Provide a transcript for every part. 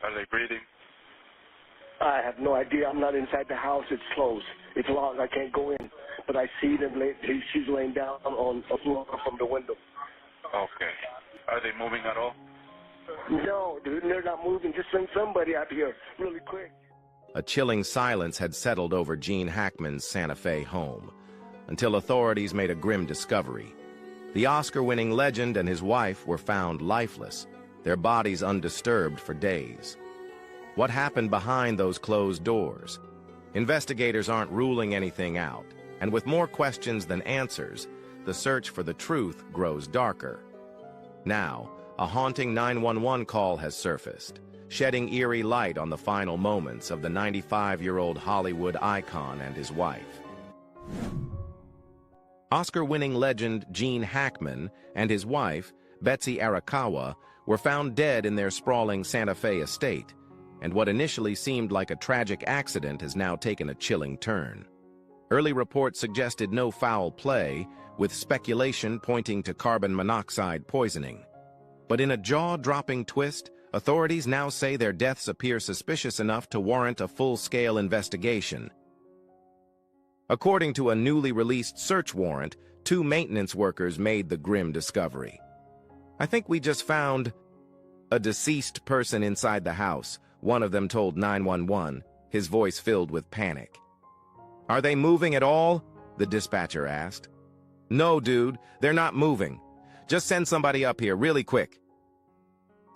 Are they breathing? I have no idea. I'm not inside the house. It's closed. It's locked. I can't go in. But I see them. She's laying down on a floor from the window. Okay. Are they moving at all? No, dude, they're not moving. Just send somebody out here really quick. A chilling silence had settled over Gene Hackman's Santa Fe home, until authorities made a grim discovery. The Oscar-winning legend and his wife were found lifeless, their bodies undisturbed for days. What happened behind those closed doors? Investigators aren't ruling anything out, and with more questions than answers, the search for the truth grows darker. Now, a haunting 911 call has surfaced, shedding eerie light on the final moments of the 95-year-old Hollywood icon and his wife. Oscar-winning legend Gene Hackman and his wife, Betsy Arakawa, were found dead in their sprawling Santa Fe estate, and what initially seemed like a tragic accident has now taken a chilling turn. Early reports suggested no foul play, with speculation pointing to carbon monoxide poisoning. But in a jaw-dropping twist, authorities now say their deaths appear suspicious enough to warrant a full-scale investigation. According to a newly released search warrant, 2 maintenance workers made the grim discovery. "I think we just found a deceased person inside the house," one of them told 911, his voice filled with panic. "Are they moving at all?" the dispatcher asked. "No, dude, they're not moving. Just send somebody up here really quick."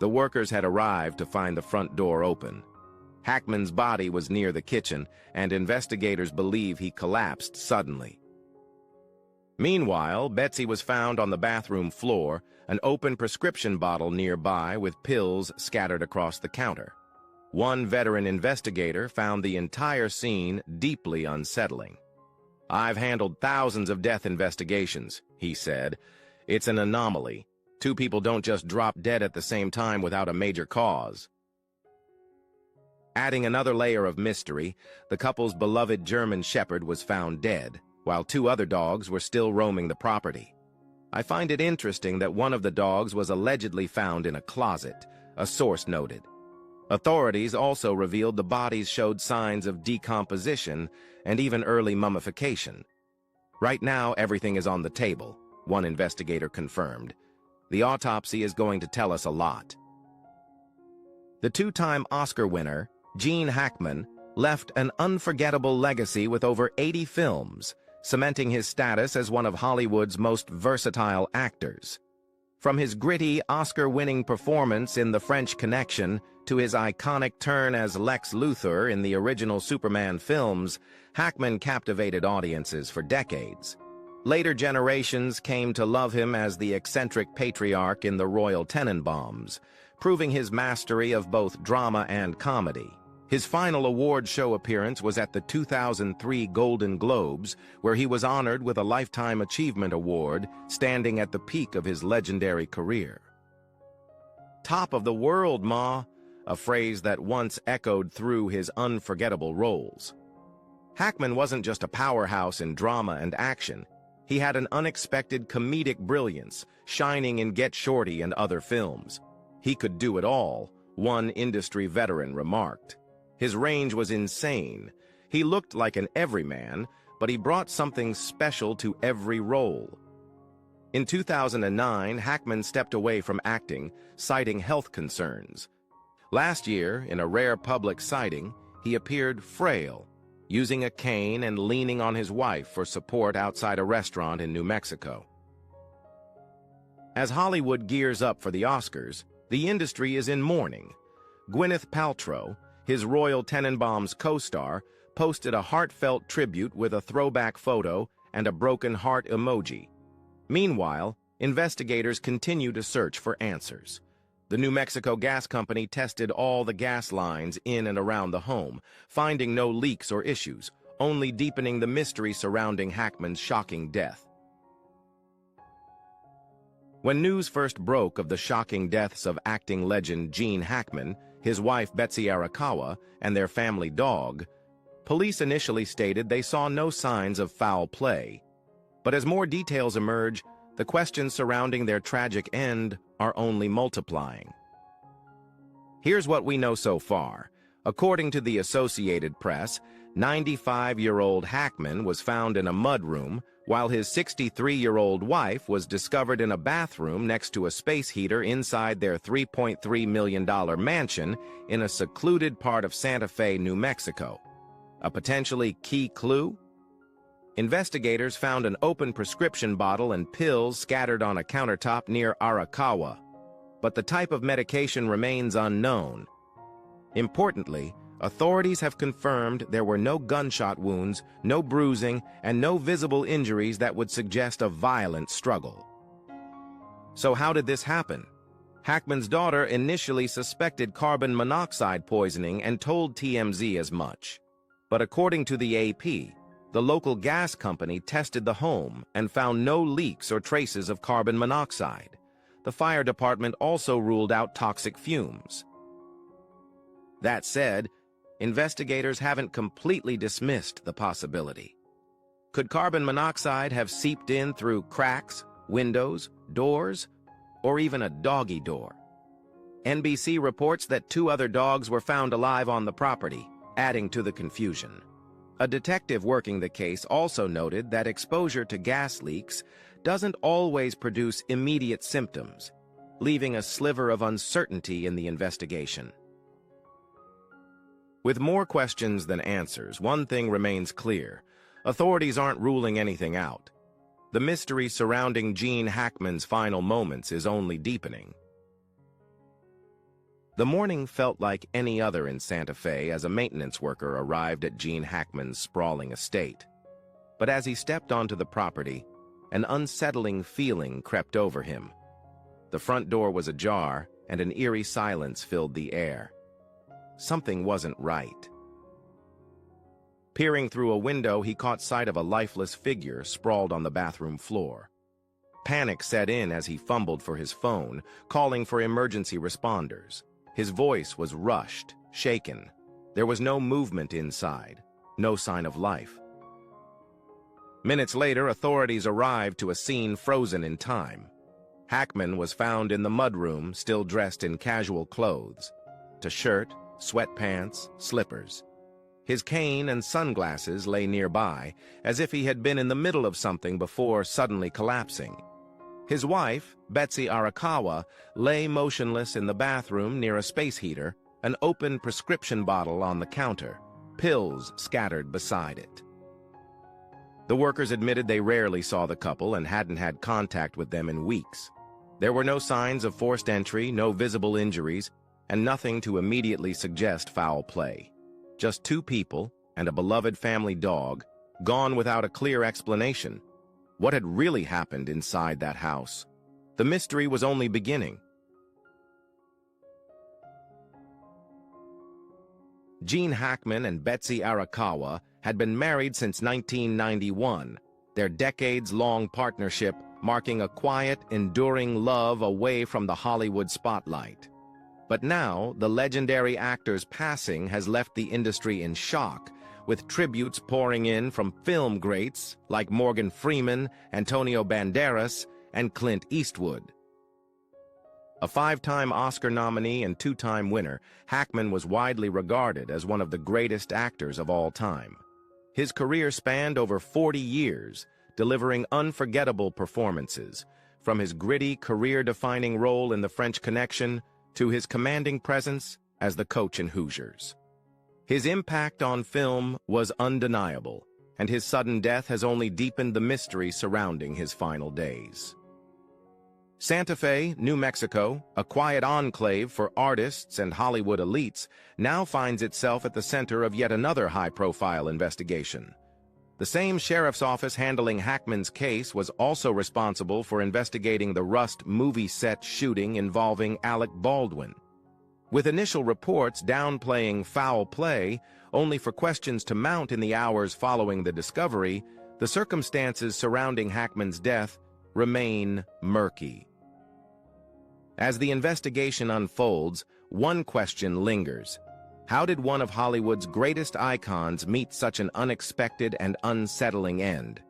The workers had arrived to find the front door open. Hackman's body was near the kitchen, and investigators believe he collapsed suddenly. Meanwhile, Betsy was found on the bathroom floor, an open prescription bottle nearby with pills scattered across the counter. One veteran investigator found the entire scene deeply unsettling. "I've handled thousands of death investigations," he said. "It's an anomaly. 2 people don't just drop dead at the same time without a major cause." Adding another layer of mystery, the couple's beloved German Shepherd was found dead, while 2 other dogs were still roaming the property. "I find it interesting that one of the dogs was allegedly found in a closet," a source noted. Authorities also revealed the bodies showed signs of decomposition and even early mummification. "Right now, everything is on the table," one investigator confirmed. "The autopsy is going to tell us a lot." The 2-time Oscar winner, Gene Hackman, left an unforgettable legacy with over 80 films, cementing his status as one of Hollywood's most versatile actors. From his gritty, Oscar-winning performance in The French Connection to his iconic turn as Lex Luthor in the original Superman films, Hackman captivated audiences for decades. Later generations came to love him as the eccentric patriarch in The Royal Tenenbaums, proving his mastery of both drama and comedy. His final award show appearance was at the 2003 Golden Globes, where he was honored with a Lifetime Achievement Award, standing at the peak of his legendary career. "Top of the world, Ma," a phrase that once echoed through his unforgettable roles. Hackman wasn't just a powerhouse in drama and action. He had an unexpected comedic brilliance, shining in Get Shorty and other films. "He could do it all," one industry veteran remarked. His range was insane. He looked like an everyman, but he brought something special to every role. In 2009, Hackman stepped away from acting, citing health concerns. Last year, in a rare public sighting, he appeared frail, using a cane and leaning on his wife for support outside a restaurant in New Mexico. As Hollywood gears up for the Oscars, the industry is in mourning. Gwyneth Paltrow, his Royal Tenenbaums co-star, posted a heartfelt tribute with a throwback photo and a broken heart emoji. Meanwhile, investigators continue to search for answers. The New Mexico Gas Company tested all the gas lines in and around the home, finding no leaks or issues, only deepening the mystery surrounding Hackman's shocking death. When news first broke of the shocking deaths of acting legend Gene Hackman, his wife Betsy Arakawa, and their family dog, police initially stated they saw no signs of foul play. But as more details emerge, the questions surrounding their tragic end are only multiplying. Here's what we know so far. According to the Associated Press, 95-year-old Hackman was found in a mudroom, while his 63-year-old wife was discovered in a bathroom next to a space heater inside their $3.3 million mansion in a secluded part of Santa Fe, New Mexico. A potentially key clue? Investigators found an open prescription bottle and pills scattered on a countertop near Arakawa, but the type of medication remains unknown. Importantly, authorities have confirmed there were no gunshot wounds, no bruising, and no visible injuries that would suggest a violent struggle. So how did this happen? Hackman's daughter initially suspected carbon monoxide poisoning and told TMZ as much. But according to the AP, the local gas company tested the home and found no leaks or traces of carbon monoxide. The fire department also ruled out toxic fumes. That said, investigators haven't completely dismissed the possibility. Could carbon monoxide have seeped in through cracks, windows, doors, or even a doggy door? NBC reports that 2 other dogs were found alive on the property, adding to the confusion. A detective working the case also noted that exposure to gas leaks doesn't always produce immediate symptoms, leaving a sliver of uncertainty in the investigation. With more questions than answers, one thing remains clear. Authorities aren't ruling anything out. The mystery surrounding Gene Hackman's final moments is only deepening. The morning felt like any other in Santa Fe as a maintenance worker arrived at Gene Hackman's sprawling estate. But as he stepped onto the property, an unsettling feeling crept over him. The front door was ajar, and an eerie silence filled the air. Something wasn't right. Peering through a window, he caught sight of a lifeless figure sprawled on the bathroom floor. Panic set in as he fumbled for his phone, calling for emergency responders. His voice was rushed, shaken. There was no movement inside, no sign of life. Minutes later, authorities arrived to a scene frozen in time. Hackman was found in the mudroom, still dressed in casual clothes. A shirt, sweatpants, slippers. His cane and sunglasses lay nearby, as if he had been in the middle of something before suddenly collapsing. His wife, Betsy Arakawa, lay motionless in the bathroom near a space heater, an open prescription bottle on the counter, pills scattered beside it. The workers admitted they rarely saw the couple and hadn't had contact with them in weeks. There were no signs of forced entry, no visible injuries, and nothing to immediately suggest foul play. Just 2 people and a beloved family dog, gone without a clear explanation. What had really happened inside that house? The mystery was only beginning. Gene Hackman and Betsy Arakawa had been married since 1991, their decades-long partnership marking a quiet, enduring love away from the Hollywood spotlight. But now, the legendary actor's passing has left the industry in shock, with tributes pouring in from film greats like Morgan Freeman, Antonio Banderas, and Clint Eastwood. A 5-time Oscar nominee and 2-time winner, Hackman was widely regarded as one of the greatest actors of all time. His career spanned over 40 years, delivering unforgettable performances, from his gritty, career-defining role in The French Connection to his commanding presence as the coach in Hoosiers. His impact on film was undeniable, and his sudden death has only deepened the mystery surrounding his final days. Santa Fe, New Mexico, a quiet enclave for artists and Hollywood elites, now finds itself at the center of yet another high-profile investigation. The same sheriff's office handling Hackman's case was also responsible for investigating the Rust movie set shooting involving Alec Baldwin. With initial reports downplaying foul play, only for questions to mount in the hours following the discovery, the circumstances surrounding Hackman's death remain murky. As the investigation unfolds, one question lingers. How did one of Hollywood's greatest icons meet such an unexpected and unsettling end?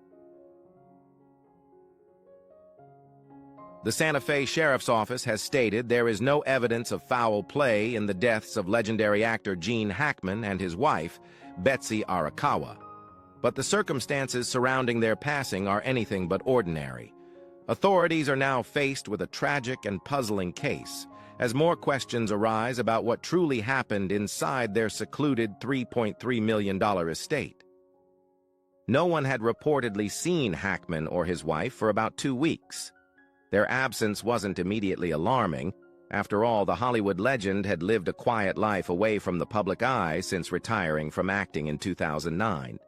The Santa Fe Sheriff's Office has stated there is no evidence of foul play in the deaths of legendary actor Gene Hackman and his wife, Betsy Arakawa. But the circumstances surrounding their passing are anything but ordinary. Authorities are now faced with a tragic and puzzling case, as more questions arise about what truly happened inside their secluded $3.3 million estate. No one had reportedly seen Hackman or his wife for about 2 weeks. Their absence wasn't immediately alarming. After all, the Hollywood legend had lived a quiet life away from the public eye since retiring from acting in 2009.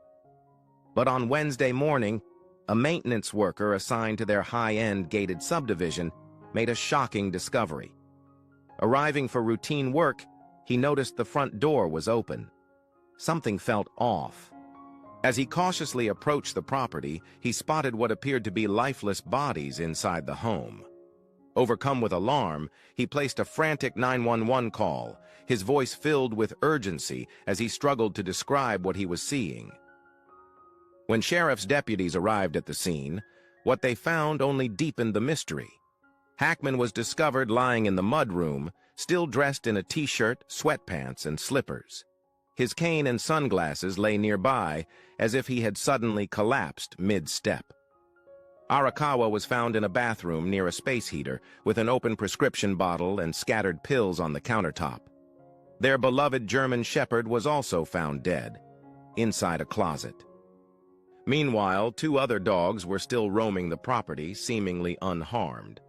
But on Wednesday morning, a maintenance worker assigned to their high-end gated subdivision made a shocking discovery. Arriving for routine work, he noticed the front door was open. Something felt off. As he cautiously approached the property, he spotted what appeared to be lifeless bodies inside the home. Overcome with alarm, he placed a frantic 911 call, his voice filled with urgency as he struggled to describe what he was seeing. When sheriff's deputies arrived at the scene, what they found only deepened the mystery. Hackman was discovered lying in the mudroom, still dressed in a t-shirt, sweatpants, and slippers. His cane and sunglasses lay nearby, as if he had suddenly collapsed mid-step. Arakawa was found in a bathroom near a space heater, with an open prescription bottle and scattered pills on the countertop. Their beloved German Shepherd was also found dead, inside a closet. Meanwhile, 2 other dogs were still roaming the property, seemingly unharmed.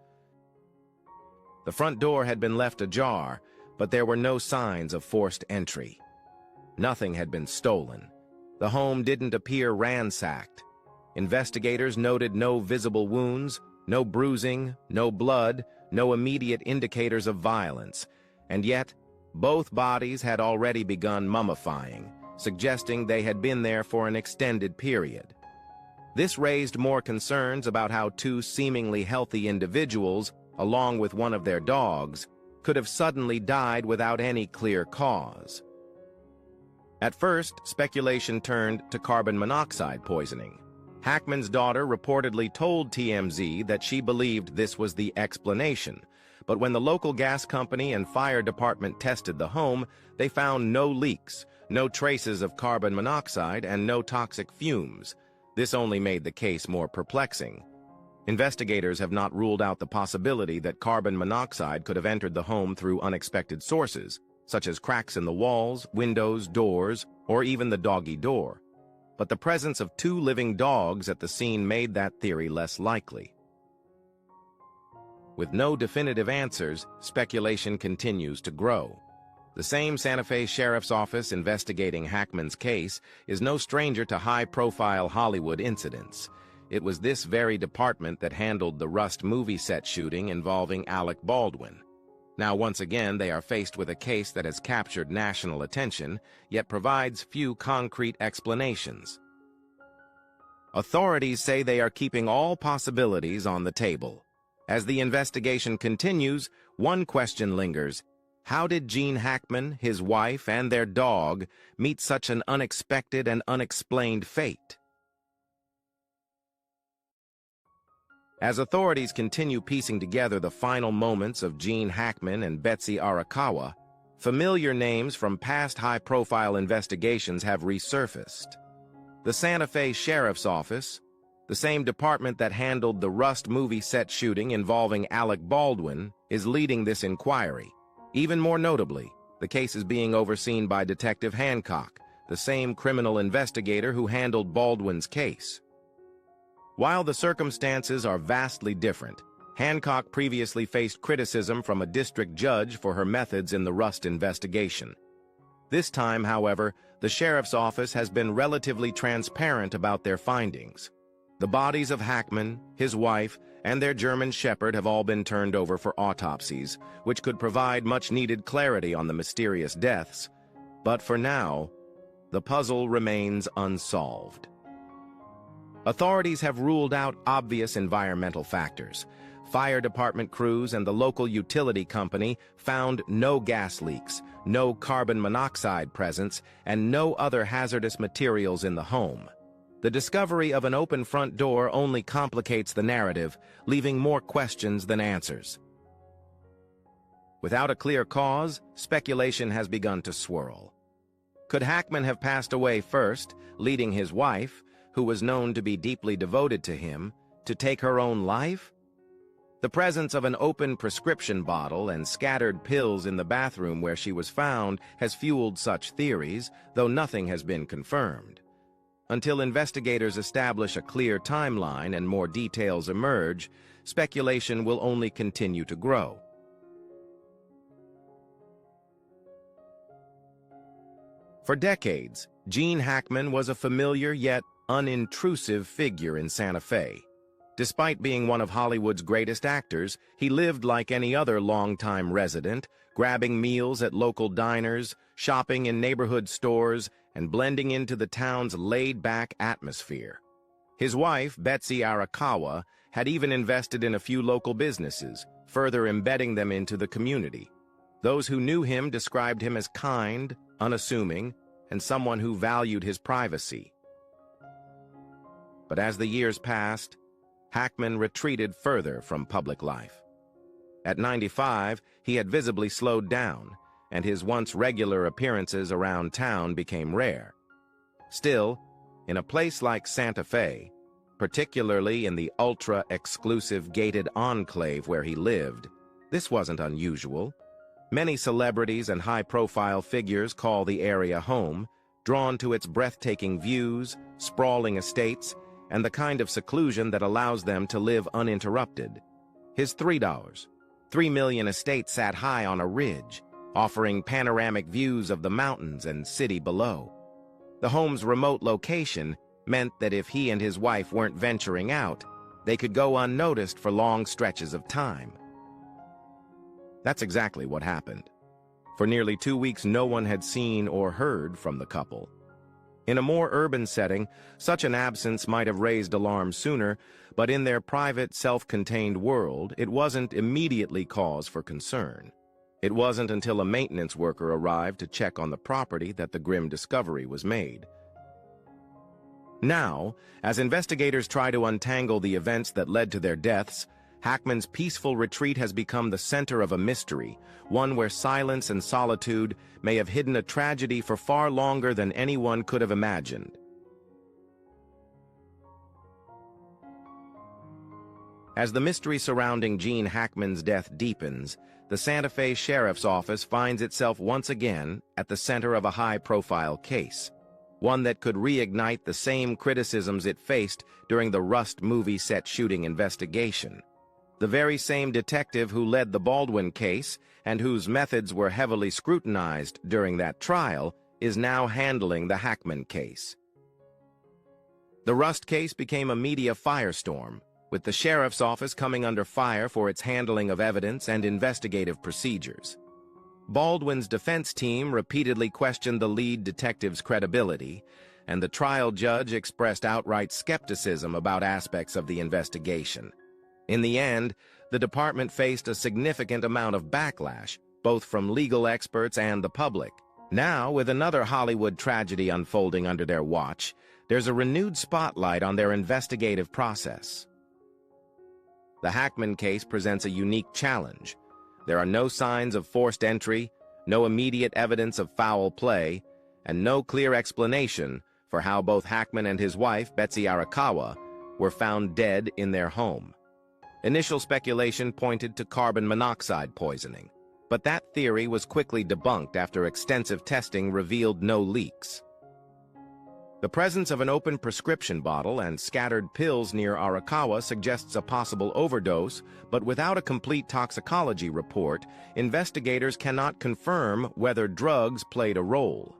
The front door had been left ajar, but there were no signs of forced entry. Nothing had been stolen. The home didn't appear ransacked. Investigators noted no visible wounds, no bruising, no blood, no immediate indicators of violence, and yet both bodies had already begun mummifying, suggesting they had been there for an extended period. This raised more concerns about how 2 seemingly healthy individuals, along with one of their dogs, could have suddenly died without any clear cause. At first, speculation turned to carbon monoxide poisoning. Hackman's daughter reportedly told TMZ that she believed this was the explanation, but when the local gas company and fire department tested the home, they found no leaks, no traces of carbon monoxide, and no toxic fumes. This only made the case more perplexing. Investigators have not ruled out the possibility that carbon monoxide could have entered the home through unexpected sources, such as cracks in the walls, windows, doors, or even the doggy door. But the presence of 2 living dogs at the scene made that theory less likely. With no definitive answers, speculation continues to grow. The same Santa Fe Sheriff's Office investigating Hackman's case is no stranger to high-profile Hollywood incidents. It was this very department that handled the Rust movie set shooting involving Alec Baldwin. Now, once again, they are faced with a case that has captured national attention, yet provides few concrete explanations. Authorities say they are keeping all possibilities on the table. As the investigation continues, one question lingers. How did Gene Hackman, his wife, and their dog meet such an unexpected and unexplained fate? As authorities continue piecing together the final moments of Gene Hackman and Betsy Arakawa, familiar names from past high-profile investigations have resurfaced. The Santa Fe Sheriff's Office, the same department that handled the Rust movie set shooting involving Alec Baldwin, is leading this inquiry. Even more notably, the case is being overseen by Detective Hancock, the same criminal investigator who handled Baldwin's case. While the circumstances are vastly different, Hancock previously faced criticism from a district judge for her methods in the Rust investigation. This time, however, the sheriff's office has been relatively transparent about their findings. The bodies of Hackman, his wife, and their German Shepherd have all been turned over for autopsies, which could provide much-needed clarity on the mysterious deaths. But for now, the puzzle remains unsolved. Authorities have ruled out obvious environmental factors. Fire department crews and the local utility company found no gas leaks, no carbon monoxide presence, and no other hazardous materials in the home. The discovery of an open front door only complicates the narrative, leaving more questions than answers. Without a clear cause, speculation has begun to swirl. Could Hackman have passed away first, leading his wife, who was known to be deeply devoted to him, to take her own life? The presence of an open prescription bottle and scattered pills in the bathroom where she was found has fueled such theories, though nothing has been confirmed. Until investigators establish a clear timeline and more details emerge, speculation will only continue to grow. For decades, Gene Hackman was a familiar yet unintrusive figure in Santa Fe. Despite being one of Hollywood's greatest actors, he lived like any other longtime resident, grabbing meals at local diners, shopping in neighborhood stores, and blending into the town's laid-back atmosphere. His wife, Betsy Arakawa, had even invested in a few local businesses, further embedding them into the community. Those who knew him described him as kind, unassuming, and someone who valued his privacy. But as the years passed, Hackman retreated further from public life. At 95, he had visibly slowed down, and his once regular appearances around town became rare. Still, in a place like Santa Fe, particularly in the ultra-exclusive gated enclave where he lived, this wasn't unusual. Many celebrities and high-profile figures call the area home, drawn to its breathtaking views, sprawling estates, and the kind of seclusion that allows them to live uninterrupted. His $3 million estate sat high on a ridge, offering panoramic views of the mountains and city below. The home's remote location meant that if he and his wife weren't venturing out, they could go unnoticed for long stretches of time. That's exactly what happened. For nearly 2 weeks, no one had seen or heard from the couple. In a more urban setting, such an absence might have raised alarm sooner, but in their private, self-contained world, it wasn't immediately cause for concern. It wasn't until a maintenance worker arrived to check on the property that the grim discovery was made. Now, as investigators try to untangle the events that led to their deaths, Hackman's peaceful retreat has become the center of a mystery, one where silence and solitude may have hidden a tragedy for far longer than anyone could have imagined. As the mystery surrounding Gene Hackman's death deepens, the Santa Fe Sheriff's Office finds itself once again at the center of a high-profile case, one that could reignite the same criticisms it faced during the Rust movie set shooting investigation. The very same detective who led the Baldwin case and whose methods were heavily scrutinized during that trial is now handling the Hackman case. The Rust case became a media firestorm, with the sheriff's office coming under fire for its handling of evidence and investigative procedures. Baldwin's defense team repeatedly questioned the lead detective's credibility, and the trial judge expressed outright skepticism about aspects of the investigation. In the end, the department faced a significant amount of backlash, both from legal experts and the public. Now, with another Hollywood tragedy unfolding under their watch, there's a renewed spotlight on their investigative process. The Hackman case presents a unique challenge. There are no signs of forced entry, no immediate evidence of foul play, and no clear explanation for how both Hackman and his wife, Betsy Arakawa, were found dead in their home. Initial speculation pointed to carbon monoxide poisoning, but that theory was quickly debunked after extensive testing revealed no leaks. The presence of an open prescription bottle and scattered pills near Arakawa suggests a possible overdose, but without a complete toxicology report, investigators cannot confirm whether drugs played a role.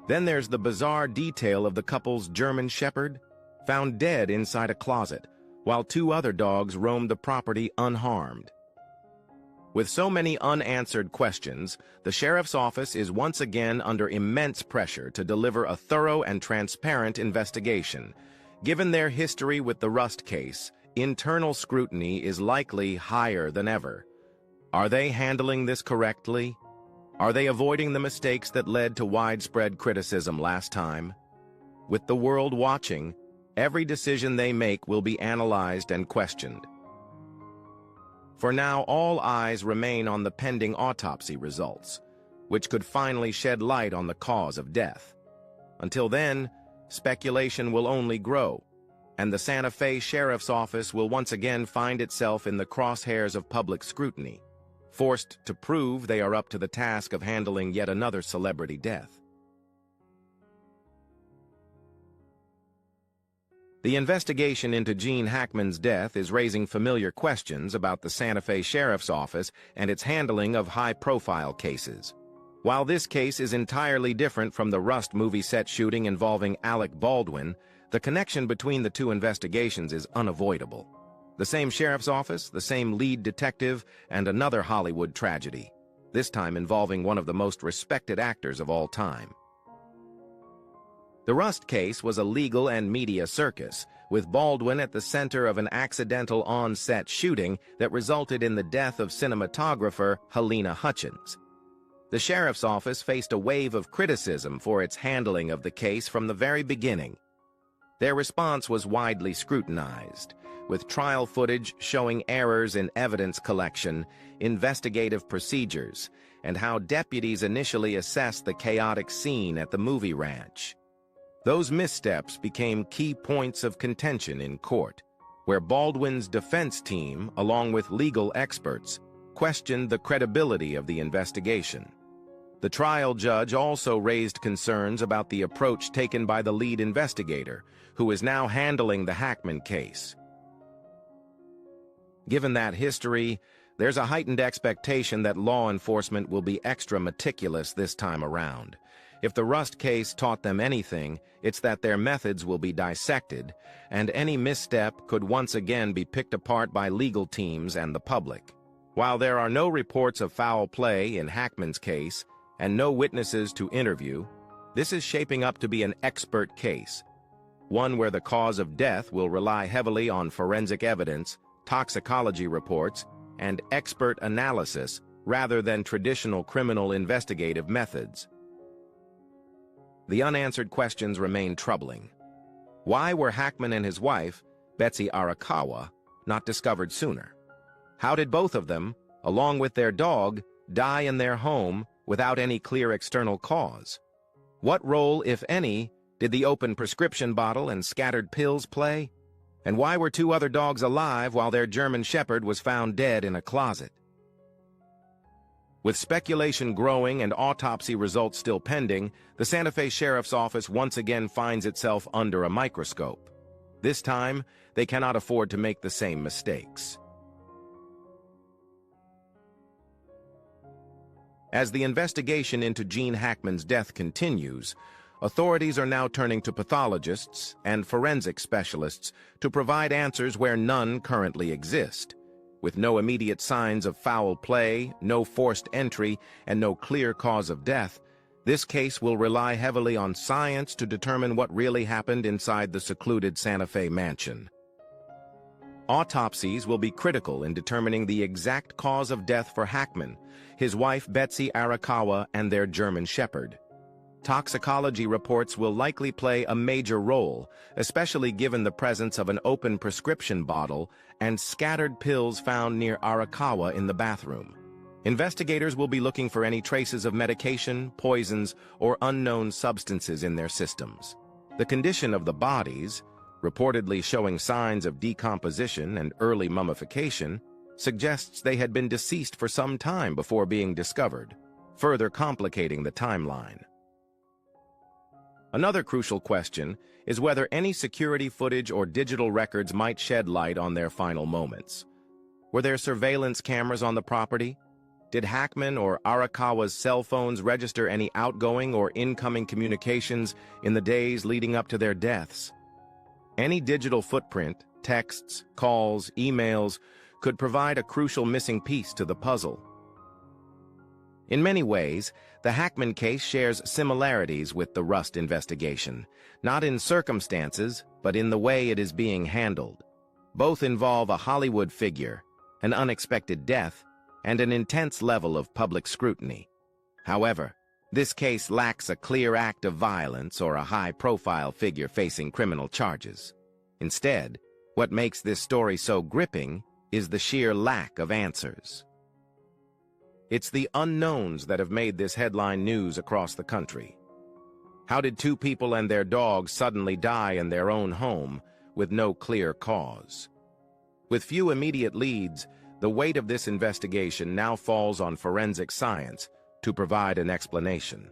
Then there's the bizarre detail of the couple's German Shepherd, found dead inside a closet, while 2 other dogs roamed the property unharmed. With so many unanswered questions, the sheriff's office is once again under immense pressure to deliver a thorough and transparent investigation. Given their history with the Rust case, internal scrutiny is likely higher than ever. Are they handling this correctly? Are they avoiding the mistakes that led to widespread criticism last time? With the world watching, Every decision they make will be analyzed and questioned. For now, all eyes remain on the pending autopsy results, which could finally shed light on the cause of death. Until then, speculation will only grow, and the Santa Fe Sheriff's Office will once again find itself in the crosshairs of public scrutiny, forced to prove they are up to the task of handling yet another celebrity death. The investigation into Gene Hackman's death is raising familiar questions about the Santa Fe Sheriff's Office and its handling of high-profile cases. While this case is entirely different from the Rust movie set shooting involving Alec Baldwin, the connection between the two investigations is unavoidable. The same sheriff's office, the same lead detective, and another Hollywood tragedy, this time involving one of the most respected actors of all time. The Rust case was a legal and media circus, with Baldwin at the center of an accidental on-set shooting that resulted in the death of cinematographer Halyna Hutchins. The sheriff's office faced a wave of criticism for its handling of the case from the very beginning. Their response was widely scrutinized, with trial footage showing errors in evidence collection, investigative procedures, and how deputies initially assessed the chaotic scene at the movie ranch. Those missteps became key points of contention in court, where Baldwin's defense team, along with legal experts, questioned the credibility of the investigation. The trial judge also raised concerns about the approach taken by the lead investigator, who is now handling the Hackman case. Given that history, there's a heightened expectation that law enforcement will be extra meticulous this time around. If the Rust case taught them anything, it's that their methods will be dissected, and any misstep could once again be picked apart by legal teams and the public. While there are no reports of foul play in Hackman's case, and no witnesses to interview, this is shaping up to be an expert case, one where the cause of death will rely heavily on forensic evidence, toxicology reports, and expert analysis rather than traditional criminal investigative methods. The unanswered questions remain troubling. Why were Hackman and his wife, Betsy Arakawa, not discovered sooner? How did both of them, along with their dog, die in their home without any clear external cause? What role, if any, did the open prescription bottle and scattered pills play? And why were two other dogs alive while their German Shepherd was found dead in a closet? With speculation growing and autopsy results still pending, the Santa Fe Sheriff's Office once again finds itself under a microscope. This time, they cannot afford to make the same mistakes. As the investigation into Gene Hackman's death continues, authorities are now turning to pathologists and forensic specialists to provide answers where none currently exist. With no immediate signs of foul play, no forced entry, and no clear cause of death, this case will rely heavily on science to determine what really happened inside the secluded Santa Fe mansion. Autopsies will be critical in determining the exact cause of death for Hackman, his wife Betsy Arakawa, and their German Shepherd. Toxicology reports will likely play a major role, especially given the presence of an open prescription bottle and scattered pills found near Arakawa in the bathroom. Investigators will be looking for any traces of medication, poisons, or unknown substances in their systems. The condition of the bodies, reportedly showing signs of decomposition and early mummification, suggests they had been deceased for some time before being discovered, further complicating the timeline. Another crucial question is whether any security footage or digital records might shed light on their final moments. Were there surveillance cameras on the property? Did Hackman or Arakawa's cell phones register any outgoing or incoming communications in the days leading up to their deaths? Any digital footprint, texts, calls, emails, could provide a crucial missing piece to the puzzle. In many ways, the Hackman case shares similarities with the Rust investigation, not in circumstances, but in the way it is being handled. Both involve a Hollywood figure, an unexpected death, and an intense level of public scrutiny. However, this case lacks a clear act of violence or a high-profile figure facing criminal charges. Instead, what makes this story so gripping is the sheer lack of answers. It's the unknowns that have made this headline news across the country. How did two people and their dog suddenly die in their own home with no clear cause? With few immediate leads, the weight of this investigation now falls on forensic science to provide an explanation.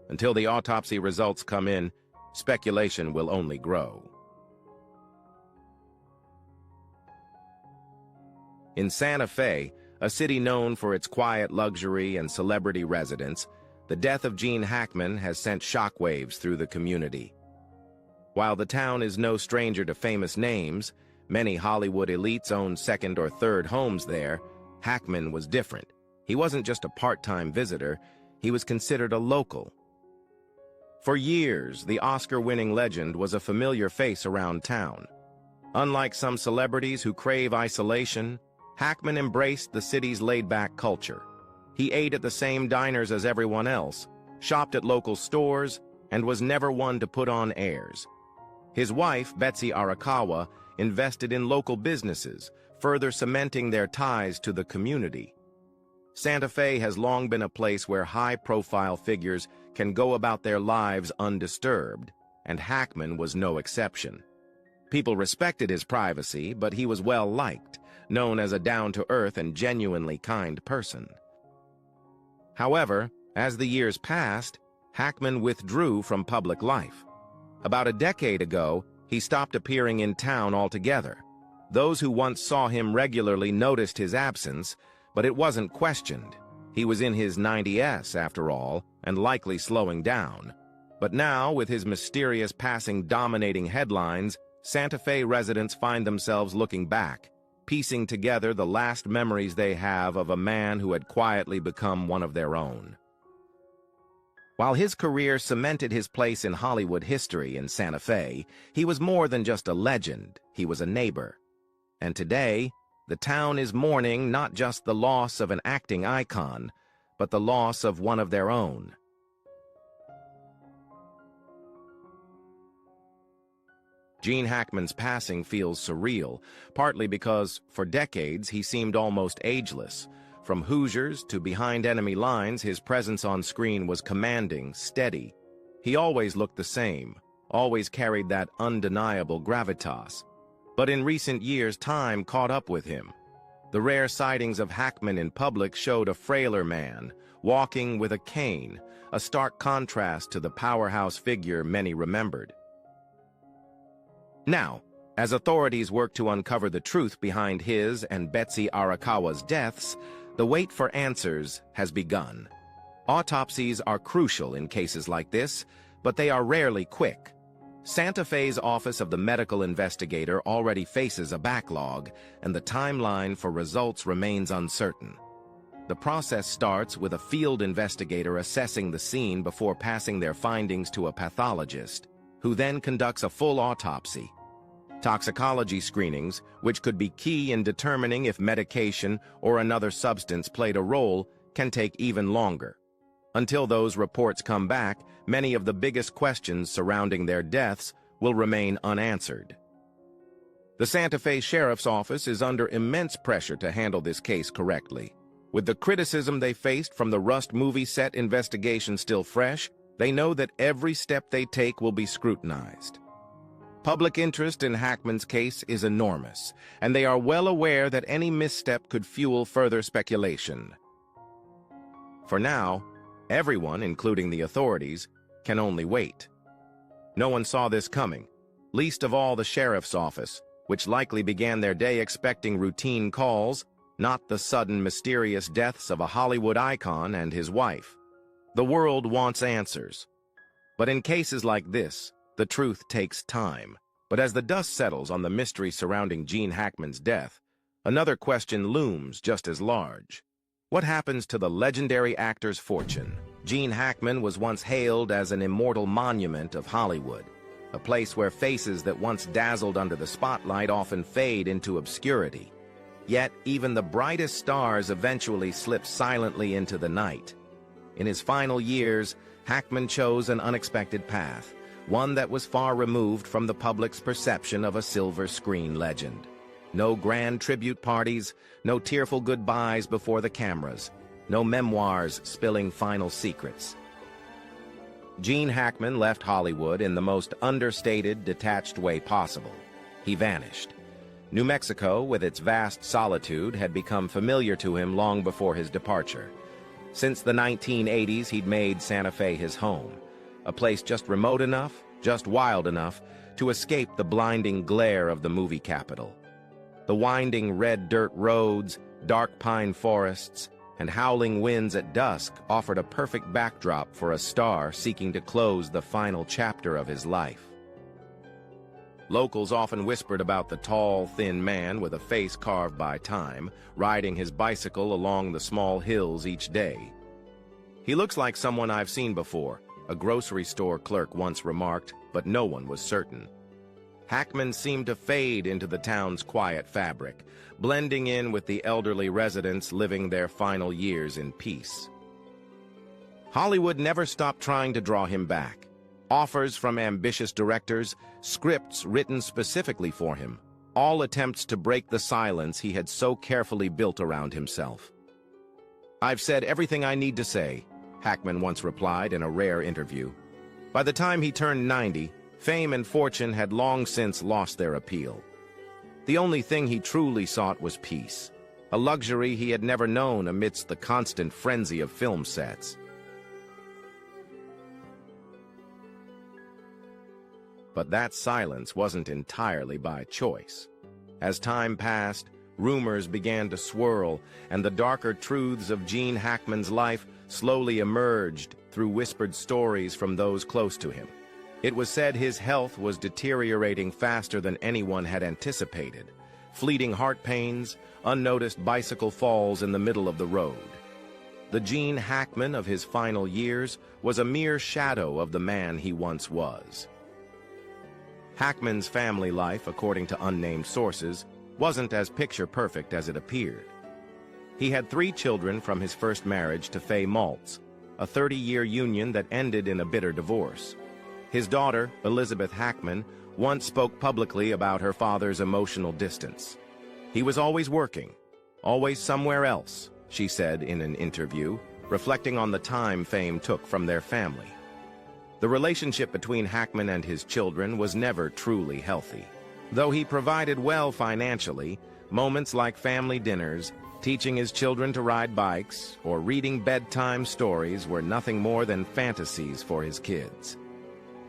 Until the autopsy results come in, speculation will only grow. In Santa Fe, a city known for its quiet luxury and celebrity residents, the death of Gene Hackman has sent shockwaves through the community. While the town is no stranger to famous names, many Hollywood elites own second or third homes there, Hackman was different. He wasn't just a part-time visitor, he was considered a local. For years, the Oscar-winning legend was a familiar face around town. Unlike some celebrities who crave isolation, Hackman embraced the city's laid-back culture. He ate at the same diners as everyone else, shopped at local stores, and was never one to put on airs. His wife, Betsy Arakawa, invested in local businesses, further cementing their ties to the community. Santa Fe has long been a place where high-profile figures can go about their lives undisturbed, and Hackman was no exception. People respected his privacy, but he was well-liked, known as a down-to-earth and genuinely kind person. However, as the years passed, Hackman withdrew from public life. About a decade ago, he stopped appearing in town altogether. Those who once saw him regularly noticed his absence, but it wasn't questioned. He was in his 90s, after all, and likely slowing down. But now, with his mysterious passing dominating headlines, Santa Fe residents find themselves looking back, piecing together the last memories they have of a man who had quietly become one of their own. While his career cemented his place in Hollywood history in Santa Fe, he was more than just a legend, he was a neighbor. And today, the town is mourning not just the loss of an acting icon, but the loss of one of their own. Gene Hackman's passing feels surreal, partly because, for decades, he seemed almost ageless. From Hoosiers to Behind Enemy Lines, his presence on screen was commanding, steady. He always looked the same, always carried that undeniable gravitas. But in recent years, time caught up with him. The rare sightings of Hackman in public showed a frailer man, walking with a cane, a stark contrast to the powerhouse figure many remembered. Now, as authorities work to uncover the truth behind his and Betsy Arakawa's deaths, the wait for answers has begun. Autopsies are crucial in cases like this, but they are rarely quick. Santa Fe's Office of the Medical Investigator already faces a backlog, and the timeline for results remains uncertain. The process starts with a field investigator assessing the scene before passing their findings to a pathologist, who then conducts a full autopsy. Toxicology screenings, which could be key in determining if medication or another substance played a role, can take even longer. Until those reports come back, many of the biggest questions surrounding their deaths will remain unanswered. The Santa Fe Sheriff's Office is under immense pressure to handle this case correctly. With the criticism they faced from the Rust movie set investigation still fresh, they know that every step they take will be scrutinized. Public interest in Hackman's case is enormous, and they are well aware that any misstep could fuel further speculation. For now, everyone, including the authorities, can only wait. No one saw this coming, least of all the sheriff's office, which likely began their day expecting routine calls, not the sudden mysterious deaths of a Hollywood icon and his wife. The world wants answers. But in cases like this, the truth takes time. But as the dust settles on the mystery surrounding Gene Hackman's death, another question looms just as large. What happens to the legendary actor's fortune? Gene Hackman was once hailed as an immortal monument of Hollywood, a place where faces that once dazzled under the spotlight often fade into obscurity. Yet, even the brightest stars eventually slip silently into the night. In his final years, Hackman chose an unexpected path, one that was far removed from the public's perception of a silver screen legend. No grand tribute parties, no tearful goodbyes before the cameras, no memoirs spilling final secrets. Gene Hackman left Hollywood in the most understated, detached way possible. He vanished. New Mexico, with its vast solitude, had become familiar to him long before his departure. Since the 1980s, he'd made Santa Fe his home, a place just remote enough, just wild enough, to escape the blinding glare of the movie capital. The winding red dirt roads, dark pine forests, and howling winds at dusk offered a perfect backdrop for a star seeking to close the final chapter of his life. Locals often whispered about the tall, thin man with a face carved by time, riding his bicycle along the small hills each day. "He looks like someone I've seen before," a grocery store clerk once remarked, but no one was certain. Hackman seemed to fade into the town's quiet fabric, blending in with the elderly residents living their final years in peace. Hollywood never stopped trying to draw him back. Offers from ambitious directors, scripts written specifically for him, all attempts to break the silence he had so carefully built around himself. "I've said everything I need to say," Hackman once replied in a rare interview. By the time he turned 90, fame and fortune had long since lost their appeal. The only thing he truly sought was peace, a luxury he had never known amidst the constant frenzy of film sets. But that silence wasn't entirely by choice. As time passed, rumors began to swirl, and the darker truths of Gene Hackman's life slowly emerged through whispered stories from those close to him. It was said his health was deteriorating faster than anyone had anticipated. Fleeting heart pains, unnoticed bicycle falls in the middle of the road. The Gene Hackman of his final years was a mere shadow of the man he once was. Hackman's family life, according to unnamed sources, wasn't as picture-perfect as it appeared. He had 3 children from his first marriage to Faye Maltz, a 30-year union that ended in a bitter divorce. His daughter, Elizabeth Hackman, once spoke publicly about her father's emotional distance. "He was always working, always somewhere else," she said in an interview, reflecting on the time fame took from their family. The relationship between Hackman and his children was never truly healthy. Though he provided well financially, moments like family dinners, teaching his children to ride bikes, or reading bedtime stories were nothing more than fantasies for his kids.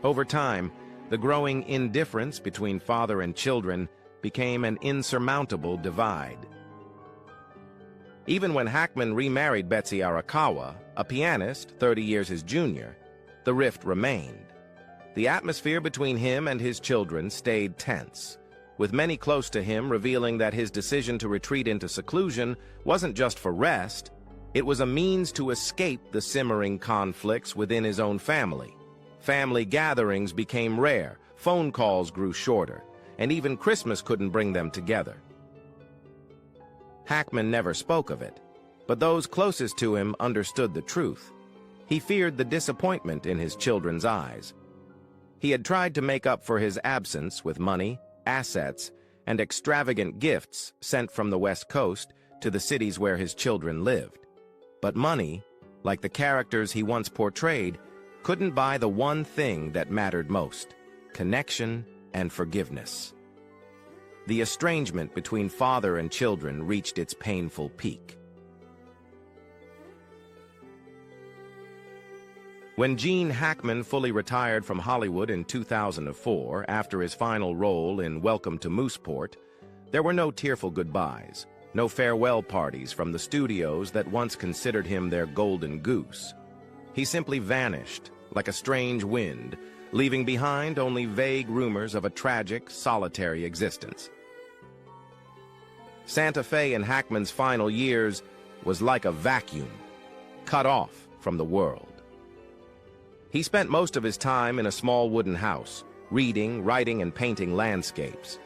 Over time, the growing indifference between father and children became an insurmountable divide. Even when Hackman remarried Betsy Arakawa, a pianist 30 years his junior, the rift remained. The atmosphere between him and his children stayed tense, with many close to him revealing that his decision to retreat into seclusion wasn't just for rest, it was a means to escape the simmering conflicts within his own family. Family gatherings became rare, phone calls grew shorter, and even Christmas couldn't bring them together. Hackman never spoke of it, but those closest to him understood the truth. He feared the disappointment in his children's eyes. He had tried to make up for his absence with money, assets, and extravagant gifts sent from the West Coast to the cities where his children lived. But money, like the characters he once portrayed, couldn't buy the one thing that mattered most: connection and forgiveness. The estrangement between father and children reached its painful peak. When Gene Hackman fully retired from Hollywood in 2004, after his final role in Welcome to Mooseport, there were no tearful goodbyes, no farewell parties from the studios that once considered him their golden goose. He simply vanished, like a strange wind, leaving behind only vague rumors of a tragic, solitary existence. Santa Fe in Hackman's final years was like a vacuum, cut off from the world. He spent most of his time in a small wooden house, reading, writing, and painting landscapes.